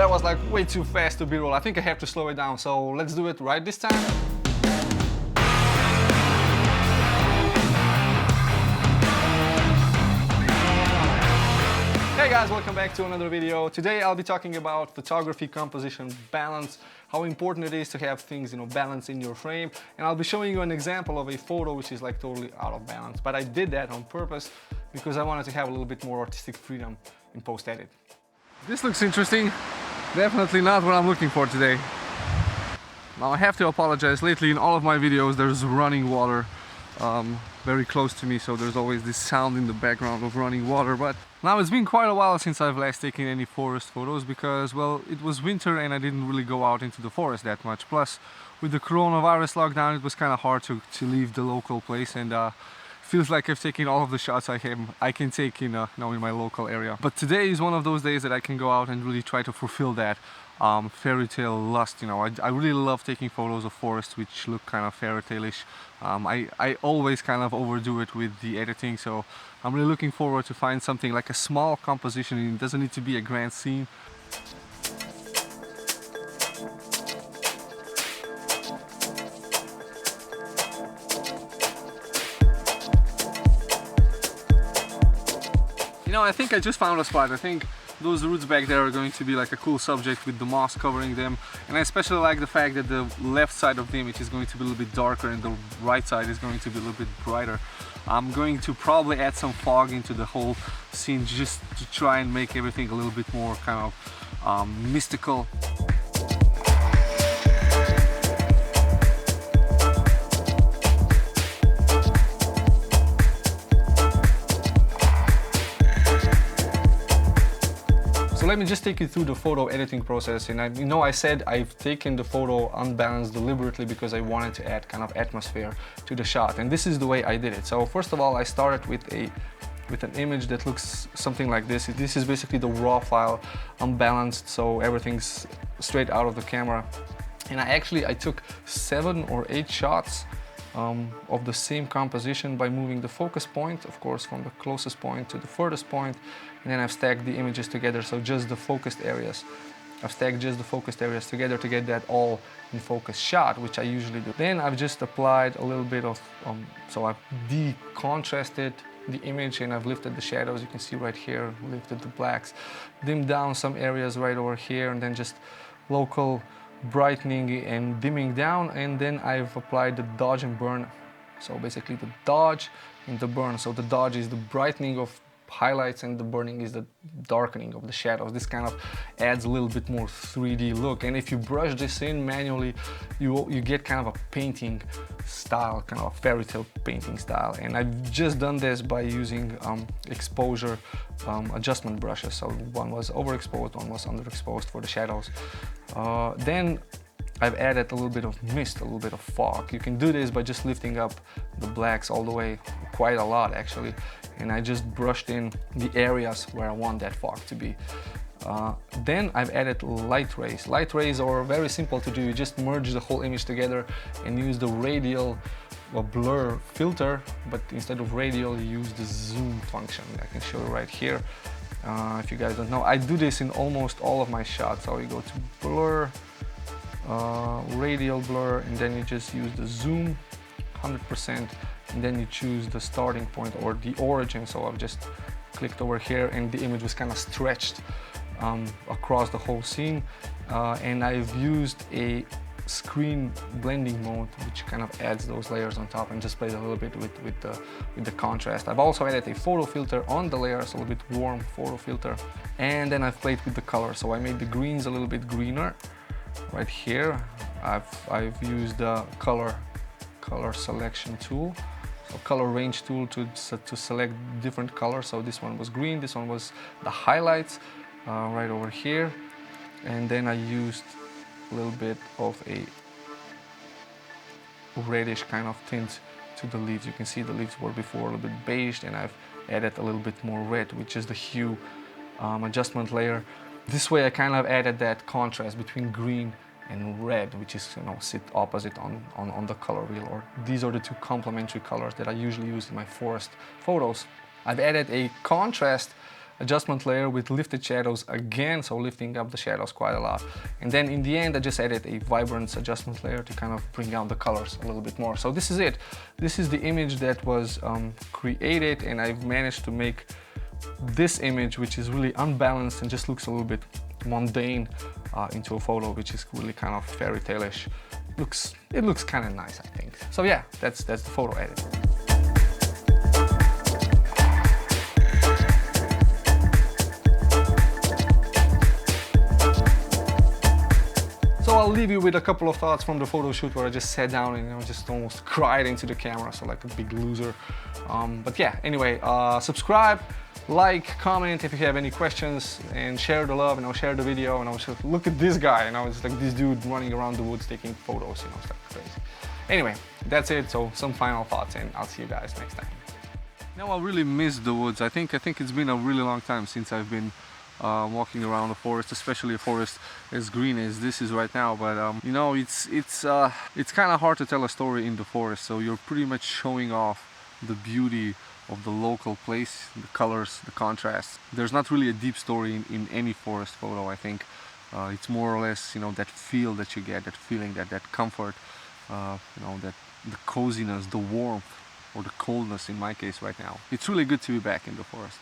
that was like way too fast to B-roll. I think I have to slow it down, so let's do it right this time. Hey guys, welcome back to another video. Today I'll be talking about photography, composition, balance, how important it is to have things, balance in your frame. And I'll be showing you an example of a photo which is like totally out of balance. But I did that on purpose because I wanted to have a little bit more artistic freedom in post-edit. This looks interesting. Definitely not what I'm looking for today. Now I have to apologize. Lately in all of my videos there's running water very close to me, so there's always this sound in the background of running water. But now it's been quite a while since I've last taken any forest photos because, well, it was winter and I didn't really go out into the forest that much. Plus, with the coronavirus lockdown, it was kind of hard to leave the local place, and feels like I've taken all of the shots I can take in in my local area. But today is one of those days that I can go out and really try to fulfill that fairy tale lust. I really love taking photos of forests which look kind of fairy tale-ish. I always kind of overdo it with the editing, so I'm really looking forward to find something like a small composition. It doesn't need to be a grand scene. I think I just found a spot. I think those roots back there are going to be like a cool subject with the moss covering them, and I especially like the fact that the left side of the image is going to be a little bit darker and the right side is going to be a little bit brighter. I'm going to probably add some fog into the whole scene just to try and make everything a little bit more kind of mystical. So let me just take you through the photo editing process. And I said I've taken the photo unbalanced deliberately because I wanted to add kind of atmosphere to the shot. And this is the way I did it. So first of all, I started with an image that looks something like this. This is basically the raw file, unbalanced, so everything's straight out of the camera. And I took 7 or 8 shots of the same composition by moving the focus point, of course, from the closest point to the furthest point, and then I've stacked the images together, so just the focused areas. I've stacked just the focused areas together to get that all in focus shot, which I usually do. Then I've just applied a little bit of, so I've decontrasted the image and I've lifted the shadows. You can see right here, lifted the blacks, dimmed down some areas right over here, and then just local brightening and dimming down, and then I've applied the dodge and burn. So basically the dodge and the burn. So the dodge is the brightening of highlights and the burning is the darkening of the shadows. This kind of adds a little bit more 3D look, and if you brush this in manually, you get kind of a painting style, kind of a fairy tale painting style. And I've just done this by using exposure adjustment brushes. So one was overexposed, one was underexposed for the shadows. Then I've added a little bit of mist, a little bit of fog. You can do this by just lifting up the blacks all the way, quite a lot actually, and I just brushed in the areas where I want that fog to be. Then I've added light rays. Light rays are very simple to do. You just merge the whole image together and use the radial blur filter, but instead of radial you use the zoom function. I can show you right here. If you guys don't know, I do this in almost all of my shots. So you go to blur, radial blur, and then you just use the zoom 100%, and then you choose the starting point or the origin. So I've just clicked over here and the image was kind of stretched across the whole scene, and I've used a screen blending mode which kind of adds those layers on top and just plays a little bit with the contrast. I've also added a photo filter on the layers, a little bit warm photo filter, and then I've played with the color. So I made the greens a little bit greener right here. I've used the color selection tool, so color range tool to select different colors. So this one was green, this one was the highlights right over here, and then I used a little bit of a reddish kind of tint to the leaves. You can see the leaves were before a little bit beige, and I've added a little bit more red, which is the hue adjustment layer. This way I kind of added that contrast between green and red, which is, sit opposite on the color wheel. Or these are the two complementary colors that I usually use in my forest photos. I've added a contrast adjustment layer with lifted shadows again, so lifting up the shadows quite a lot. And then in the end, I just added a vibrance adjustment layer to kind of bring out the colors a little bit more. So this is it. This is the image that was created, and I've managed to make this image, which is really unbalanced and just looks a little bit mundane, into a photo which is really kind of fairy tale-ish. It looks kind of nice, I think. So yeah, that's the photo edit. So I'll leave you with a couple of thoughts from the photo shoot where I just sat down and, you know, just almost cried into the camera, so like a big loser. But yeah, anyway, subscribe, like, comment if you have any questions, and share the love, you know, share the video. And I was just, look at this guy, you know, it's like this dude running around the woods taking photos, you know, it's like crazy. Anyway, that's it. So some final thoughts, and I'll see you guys next time. Now I really miss the woods. I think it's been a really long time since I've been walking around the forest, especially a forest as green as this is right now. But you know, it's kind of hard to tell a story in the forest. So you're pretty much showing off the beauty of the local place, the colors, the contrast. There's not really a deep story in any forest photo, I think. It's more or less, you know, that feel that you get, that feeling, that comfort, you know, that the coziness, the warmth, or the coldness in my case right now. It's really good to be back in the forest.